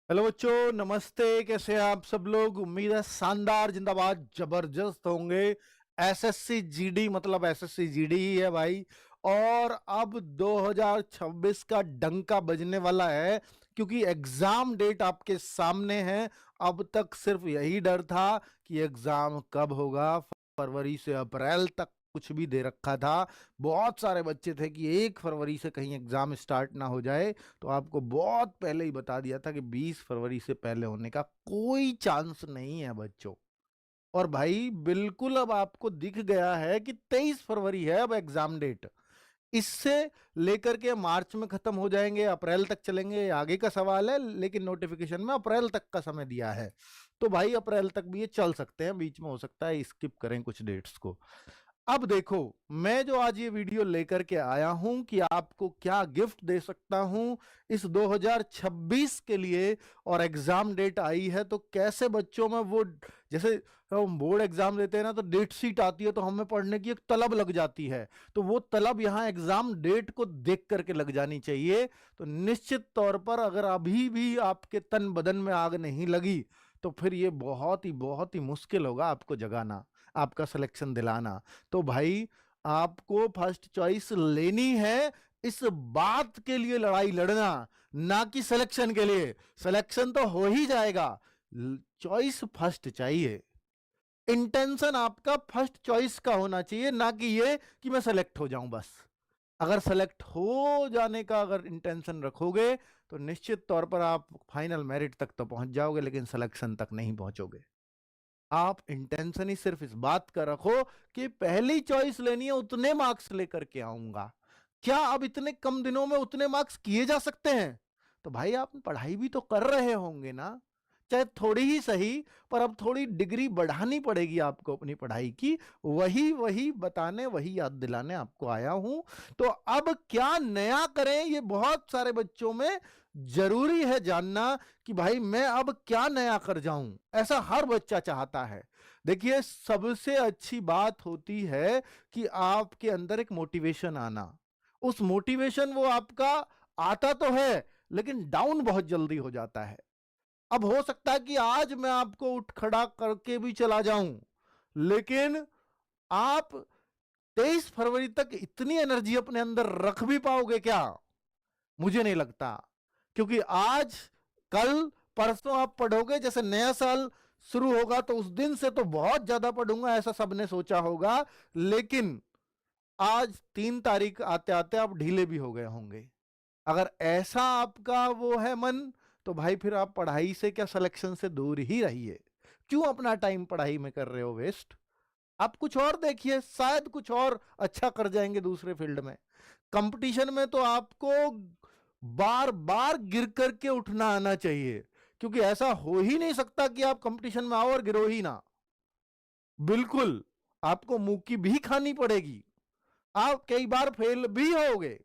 Hello बच्चों, नमस्ते। कैसे हैं आप सब लोग? उम्मीद है शानदार, जिंदाबाद, जबरदस्त होंगे। एसएससी जीडी मतलब एसएससी जीडी ही है भाई। और अब 2026 का डंका बजने वाला है, क्योंकि एग्जाम डेट आपके सामने है। अब तक सिर्फ यही डर था कि एग्जाम कब होगा। फरवरी से अप्रैल तक कुछ भी दे रखा था। बहुत सारे बच्चे थे कि 1 फरवरी से कहीं एग्जाम स्टार्ट ना हो जाए। तो आपको बहुत पहले ही बता दिया था कि 20 फरवरी से पहले होने का कोई चांस नहीं है बच्चों। और भाई बिल्कुल अब आपको दिख गया है कि 23 फरवरी है अब एग्जाम डेट। इससे लेकर के मार्च में खत्म हो जाएंगे, अप्रैल तक चलेंगे, आगे का सवाल है। लेकिन नोटिफिकेशन में अप्रैल तक का समय दिया है। तो भाई अप्रैल तक भी ये चल सकते हैं, बीच में हो सकता है स्किप करें कुछ डेट्स को। अब देखो, मैं जो आज ये वीडियो लेकर के आया हूं कि आपको क्या गिफ्ट दे सकता हूं इस 2026 के लिए। और एग्जाम डेट आई है तो कैसे बच्चों में वो, जैसे हम बोर्ड एग्जाम देते हैं ना, तो डेट शीट आती है तो हमें पढ़ने की एक तलब लग जाती है। तो वो तलब यहाँ एग्जाम डेट को देख करके लग जानी चाहिए। तो निश्चित तौर पर अगर अभी भी आपके तन बदन में आग नहीं लगी, तो फिर ये बहुत ही मुश्किल होगा आपको जगाना, आपका सिलेक्शन दिलाना। तो भाई आपको फर्स्ट चॉइस लेनी है। इस बात के लिए लड़ाई लड़ना, ना कि सिलेक्शन के लिए। सिलेक्शन तो हो ही जाएगा, चॉइस फर्स्ट चाहिए। इंटेंशन आपका फर्स्ट चॉइस का होना चाहिए, ना कि ये कि मैं सेलेक्ट हो जाऊं बस। अगर सेलेक्ट हो जाने का अगर इंटेंशन रखोगे तो निश्चित तौर पर आप फाइनल मेरिट तक तो पहुंच जाओगे, लेकिन सिलेक्शन तक नहीं पहुंचोगे। आप इंटेंशन ही सिर्फ इस बात का रखो कि पहली चॉइस लेनी है, उतने मार्क्स लेकर के आऊंगा। क्या अब इतने कम दिनों में उतने मार्क्स किए जा सकते हैं? तो भाई आप पढ़ाई भी तो कर रहे होंगे ना, चाहे थोड़ी ही सही। पर अब थोड़ी डिग्री बढ़ानी पड़ेगी आपको अपनी पढ़ाई की। वही वही बताने, वही याद दिलाने आपको आया हूं। तो अब क्या नया करें, ये बहुत सारे बच्चों में जरूरी है जानना कि भाई मैं अब क्या नया कर जाऊं। ऐसा हर बच्चा चाहता है। देखिए, सबसे अच्छी बात होती है कि आपके अंदर एक मोटिवेशन आना। उस मोटिवेशन वो आपका आता तो है, लेकिन डाउन बहुत जल्दी हो जाता है। अब हो सकता है कि आज मैं आपको उठ खड़ा करके भी चला जाऊं, लेकिन आप 23 फरवरी तक इतनी एनर्जी अपने अंदर रख भी पाओगे क्या? मुझे नहीं लगता। क्योंकि आज, कल, परसों आप पढ़ोगे, जैसे नया साल शुरू होगा तो उस दिन से तो बहुत ज्यादा पढ़ूंगा ऐसा सबने सोचा होगा। लेकिन आज 3 तारीख आते आते आप ढीले भी हो गए होंगे। अगर ऐसा आपका वो है मन, तो भाई फिर आप पढ़ाई से क्या, सिलेक्शन से दूर ही रहिए। क्यों अपना टाइम पढ़ाई में कर रहे हो वेस्ट? आप कुछ और देखिए, शायद कुछ और अच्छा कर जाएंगे दूसरे फील्ड में। कंपटीशन में तो आपको बार बार गिर करके उठना आना चाहिए। क्योंकि ऐसा हो ही नहीं सकता कि आप कंपटीशन में आओ और गिरो ही ना। बिल्कुल, आपको मुंह की भी खानी पड़ेगी। आप कई बार फेल भी होगे।